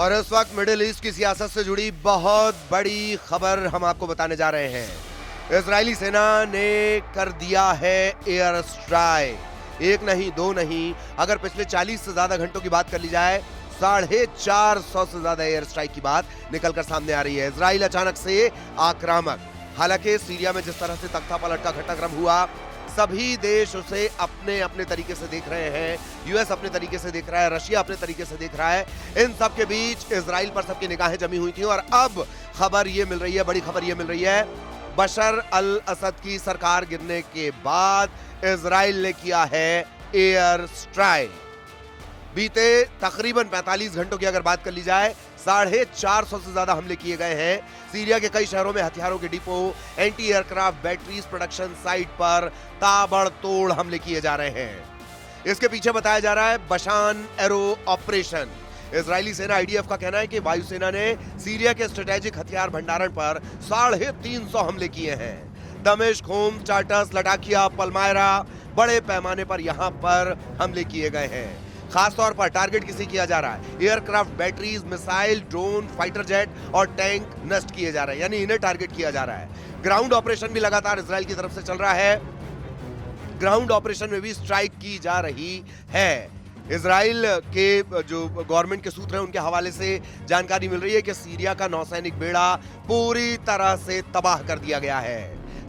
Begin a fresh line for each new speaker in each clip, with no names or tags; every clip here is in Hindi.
और इस वक्त मिडिल ईस्ट की सियासत से जुड़ी बहुत बड़ी खबर हम आपको बताने जा रहे हैं। इजरायली सेना ने कर दिया है एयर स्ट्राइक। एक नहीं, दो नहीं, अगर पिछले 40 से ज्यादा घंटों की बात कर ली जाए, 450 से ज्यादा एयर स्ट्राइक की बात निकलकर सामने आ रही है। इजराइल अचानक से आक्रामक। हालांकि सीरिया में जिस तरह से तख्ता पलट का घटनाक्रम हुआ, सभी देश उसे अपने अपने तरीके से देख रहे हैं। यूएस अपने तरीके से देख रहा है, रशिया अपने तरीके से देख रहा है। इन सब के बीच इजराइल पर सबकी निगाहें जमी हुई थी और अब खबर ये मिल रही है, बड़ी खबर ये मिल रही है, बशर अल असद की सरकार गिरने के बाद इजराइल ने किया है एयर स्ट्राइक। बीते तकरीबन 45 घंटों की अगर बात कर ली जाए, 450 से ज्यादा हमले किए गए हैं। सीरिया के कई शहरों में हथियारों के depot, anti aircraft batteries production site पर ताबड़तोड़ हमले किए जा रहे हैं। इसके पीछे बताया जा रहा है बशान एरो ऑपरेशन। इजरायली सेना आईडीएफ का कहना है कि वायुसेना ने सीरिया के स्ट्रेटेजिक हथियार भंडारण पर 350 हमले किए हैं। दमिश्क, होम, चार्टस, लटाकिया, पलमायरा, बड़े पैमाने पर यहां पर हमले किए गए हैं। खासतौर पर टारगेट किसी किया जा रहा है, aircraft batteries, missile, drone, fighter jet और टैंक नष्ट किए जा रहे हैं, यानी इन्हें टारगेट किया जा रहा है। ग्राउंड ऑपरेशन भी लगातार इजराइल की तरफ से चल रहा है। ग्राउंड ऑपरेशन में भी स्ट्राइक की जा रही है। इजराइल के जो गवर्नमेंट के सूत्र हैं उनके हवाले से जानकारी मिल रही है कि सीरिया का नौसैनिक बेड़ा पूरी तरह से तबाह कर दिया गया है।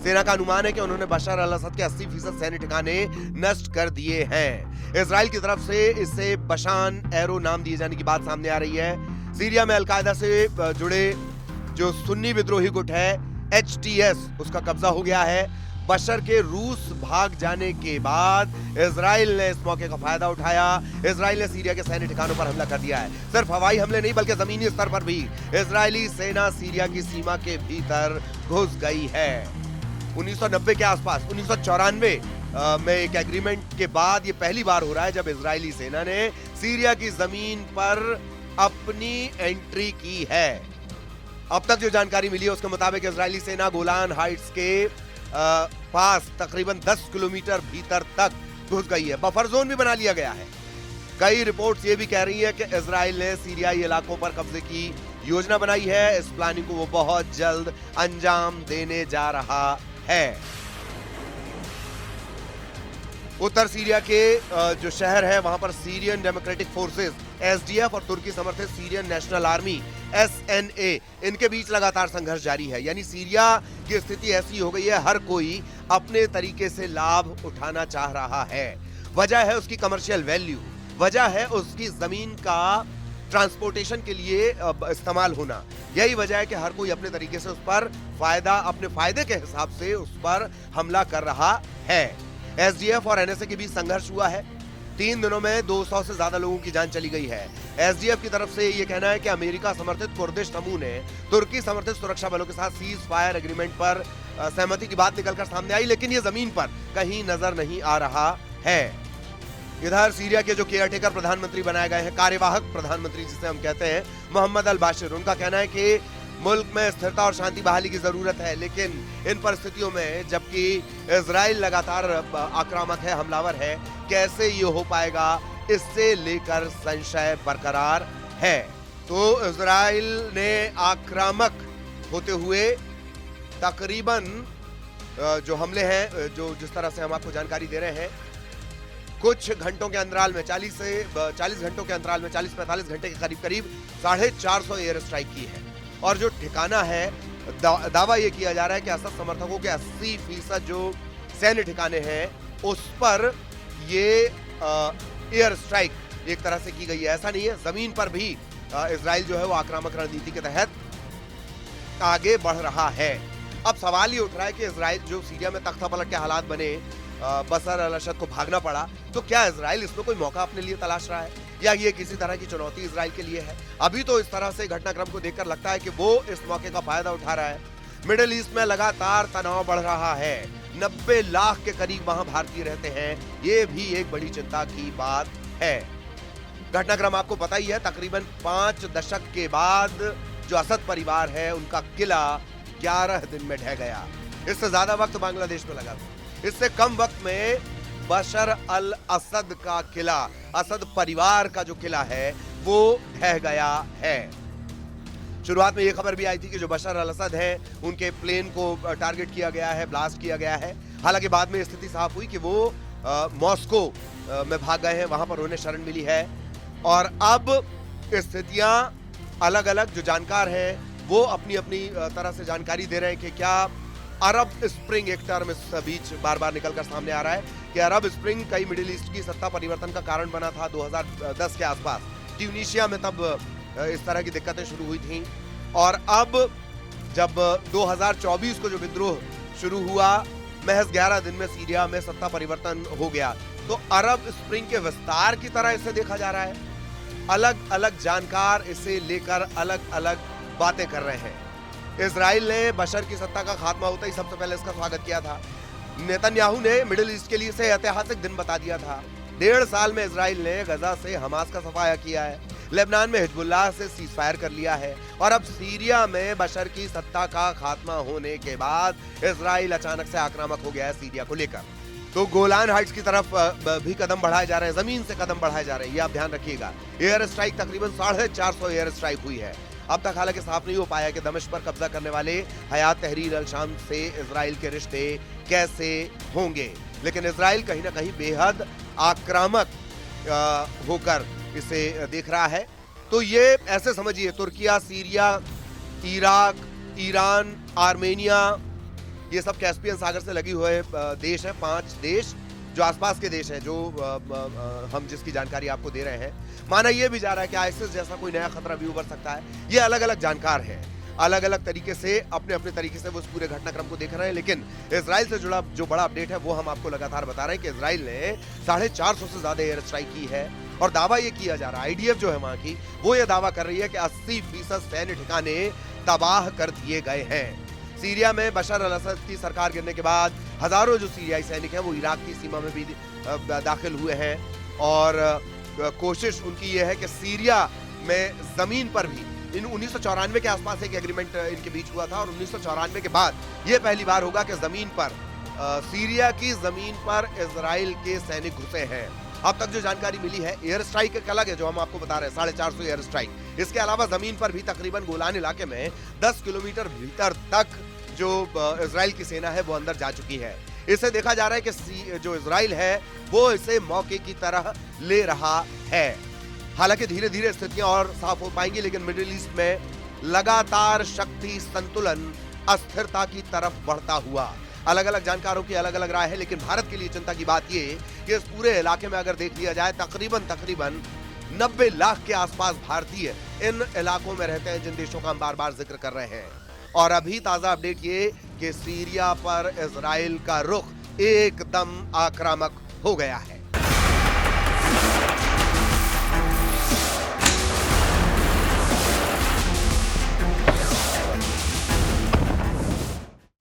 सेना का अनुमान है कि उन्होंने बशर अल असद के 80% सैन्य ठिकाने नष्ट कर दिए हैं। इजराइल की तरफ से इसे बशान एरो नाम दिए जाने की बात सामने आ रही है। सीरिया में अलकायदा से जुड़े जो सुन्नी विद्रोही गुट है HTS, उसका कब्जा हो गया है। बशर के रूस भाग जाने के बाद इजराइल ने इस मौके का फायदा उठाया। इजराइल ने सीरिया के सैन्य ठिकानों पर हमला कर दिया है। सिर्फ हवाई हमले नहीं बल्कि जमीनी स्तर पर भी इजरायली सेना सीरिया की सीमा के भीतर घुस गई है। 1990 के आसपास, 1994 में एक एग्रीमेंट के बाद ये पहली बार हो रहा है जब इजरायली सेना ने सीरिया की जमीन पर अपनी एंट्री की है। अब तक जो जानकारी मिली है उसके मुताबिक इजरायली सेना गोलान हाइट्स के पास तकरीबन 10 किलोमीटर भीतर तक घुस गई है। बफर जोन भी बना लिया गया है। कई रिपोर्ट्स ये भी कह रही है कि इजराइल ने सीरियाई इलाकों पर कब्जे की योजना बनाई है। इस प्लानिंग को वो बहुत जल्द अंजाम देने जा रहा है। उत्तर सीरिया के जो शहर है वहां पर सीरियन डेमोक्रेटिक फोर्सेस SDF और तुर्की समर्थित सीरियन नेशनल आर्मी SNA, इनके बीच लगातार संघर्ष जारी है। यानी सीरिया की स्थिति ऐसी हो गई है, हर कोई अपने तरीके से लाभ उठाना चाह रहा है। वजह है उसकी कमर्शियल वैल्यू, वजह है उसकी जमीन का ट्रांसपोर्टेशन के लिए इस्तेमाल होना। यही वजह है कि हर कोई अपने तरीके से उस पर फायदा, अपने फायदे के हिसाब से उस पर हमला कर रहा है। SDF और NSA के बीच संघर्ष हुआ है। 3 दिनों में 200 से ज्यादा लोगों की जान चली गई है। SDF की तरफ से यह कहना है कि अमेरिका समर्थित कुर्दिश समूह ने तुर्की समर्थित सुरक्षा बलों के साथ सीज फायर एग्रीमेंट पर सहमति की बात निकलकर सामने आई, लेकिन यह जमीन पर कहीं नजर नहीं आ रहा है। इधर सीरिया के जो केयरटेकर प्रधानमंत्री बनाए गए हैं, कार्यवाहक प्रधानमंत्री जिसे हम कहते हैं, मोहम्मद अल बाशिर, उनका कहना है कि मुल्क में स्थिरता और शांति बहाली की जरूरत है। लेकिन इन परिस्थितियों में जबकि इजराइल लगातार आक्रामक है, हमलावर है, कैसे ये हो पाएगा, इससे लेकर संशय बरकरार है। तो इजराइल ने आक्रामक होते हुए तकरीबन जो हमले हैं, जो जिस तरह से हम आपको जानकारी दे रहे हैं, कुछ घंटों के अंतराल में 40 घंटों के अंतराल में 40-45 घंटे के करीब 450 एयर स्ट्राइक की है। और जो ठिकाना है, दावा यह किया जा रहा है कि असद समर्थकों के 80% जो सैन्य ठिकाने हैं उस पर ये एयर स्ट्राइक एक तरह से की गई है। ऐसा नहीं है, जमीन पर भी इजराइल जो है वो आक्रामक रणनीति के तहत आगे बढ़ रहा है। अब सवाल ये उठ रहा है कि इजराइल जो सीरिया में तख्ता पलट के हालात बने, बशर अल असद को भागना पड़ा, तो क्या इजराइल इसमें कोई मौका अपने लिए तलाश रहा है या ये किसी तरह की चुनौती इजराइल के लिए है? अभी तो इस तरह से घटनाक्रम को देखकर लगता है कि वो इस मौके का फायदा उठा रहा है। मिडिल ईस्ट में लगातार तनाव बढ़ रहा है। 90 लाख के करीब वहां भारतीय रहते हैं। ये भी एक बड़ी चिंता की बात है। घटनाक्रम आपको पता ही है, तकरीबन 5 दशक के बाद जो असद परिवार है उनका किला 11 दिन में ढह गया। इससे ज्यादा वक्त बांग्लादेश में लगा था। इससे कम वक्त में बशर अल असद का किला, असद परिवार का जो किला है, वो ढह गया है। शुरुआत में ये खबर भी आई थी कि जो बशर अल असद हैं उनके प्लेन को टारगेट किया गया है, ब्लास्ट किया गया है। हालांकि बाद में स्थिति साफ हुई कि वो मॉस्को में भाग गए हैं, वहां पर उन्हें शरण मिली है। और अब स्थितियां अलग अलग, जो जानकार हैं वो अपनी अपनी तरह से जानकारी दे रहे हैं कि क्या अरब स्प्रिंग, एक टर्म इस बीच बार बार निकलकर सामने आ रहा है कि अरब स्प्रिंग कई मिडिल ईस्ट की सत्ता परिवर्तन का कारण बना था 2010 के आसपास। ट्यूनीशिया में तब इस तरह की दिक्कतें शुरू हुई थी। और अब जब 2024 को जो विद्रोह शुरू हुआ, महज 11 दिन में सीरिया में सत्ता परिवर्तन हो गया। तो अरब स्प्रिंग के विस्तार की तरह इसे देखा जा रहा है। अलग अलग जानकार इसे लेकर अलग अलग बातें कर रहे हैं। इजराइल ने बशर की सत्ता का खात्मा होता ही सबसे पहले इसका स्वागत किया था। नेतन्याहू ने मिडिल ईस्ट के लिए इसे ऐतिहासिक दिन बता दिया था। 1.5 साल में इजराइल ने गजा से हमास का सफाया किया है, लेबनान में हिजबुल्लाह से सीज फायर कर लिया है, और अब सीरिया में बशर की सत्ता का खात्मा होने के बाद इजराइल अचानक से आक्रामक हो गया है सीरिया को लेकर। तो गोलान हाइट्स की तरफ भी कदम बढ़ाए जा रहे हैं, जमीन से कदम बढ़ाए जा रहे हैं, ये आप ध्यान रखिएगा। एयर स्ट्राइक तकरीबन 450 एयर स्ट्राइक हुई है। अब तक हालांकि साफ नहीं हो पाया कि दमिश्क पर कब्जा करने वाले हयात तहरीर अल शाम से इजराइल के रिश्ते कैसे होंगे, लेकिन इजराइल कहीं ना कहीं बेहद आक्रामक होकर इसे देख रहा है। तो ये ऐसे समझिए, Türkiye, Syria, Iraq, Iran, Armenia, ये सब कैस्पियन सागर से लगी हुए देश हैं। 5 देश जो आसपास के देश हैं, जो हम जिसकी जानकारी आपको दे रहे हैं। माना यह भी जा रहा है कि आईएसआईएस जैसा कोई नया खतरा भी उभर सकता है। ये अलग अलग जानकार हैं, अलग अलग तरीके से अपने अपने तरीके से वो उस पूरे घटनाक्रम को देख रहे हैं। लेकिन इजराइल से जुड़ा जो बड़ा अपडेट है वो हम आपको लगातार बता रहे हैं कि इजराइल ने 450 से ज्यादा एयर स्ट्राइक की है। और दावा ये किया जा रहा है, आईडीएफ जो है वहां की, वो ये दावा कर रही है कि 80% सैन्य ठिकाने तबाह कर दिए गए हैं। सीरिया में बशर अल असद की सरकार गिरने के बाद हजारों जो सीरियाई सैनिक हैं वो इराक की सीमा में भी दाखिल हुए हैं। और कोशिश उनकी ये है कि सीरिया में जमीन पर भी, इन 1994 के आसपास एक एग्रीमेंट इनके बीच हुआ था, और 1994 के बाद ये पहली बार होगा कि जमीन पर, सीरिया की जमीन पर इजराइल के सैनिक घुसे हैं। अब तक जो जानकारी मिली है, एयर स्ट्राइक एक अलग है जो हम आपको बता रहे हैं, 450 एयर स्ट्राइक। इसके अलावा जमीन पर भी तकरीबन गोलान इलाके में 10 किलोमीटर भीतर तक जो इजराइल की सेना है वो अंदर जा चुकी है। इसे देखा जा रहा है कि जो इजराइल है वो इसे मौके की तरह ले रहा है। हालांकि धीरे धीरे स्थितियां और साफ हो पाएंगी, लेकिन मिडिल ईस्ट में लगातार शक्ति संतुलन अस्थिरता की तरफ बढ़ता हुआ। अलग अलग जानकारों की अलग अलग राय है, लेकिन भारत के लिए चिंता की बात ये कि इस पूरे इलाके में अगर देख लिया जाए, तकरीबन 90 लाख के आसपास भारतीय इन इलाकों में रहते हैं, जिन देशों का हम बार बार जिक्र कर रहे हैं। और अभी ताजा अपडेट ये कि सीरिया पर इजराइल का रुख एकदम आक्रामक हो गया है।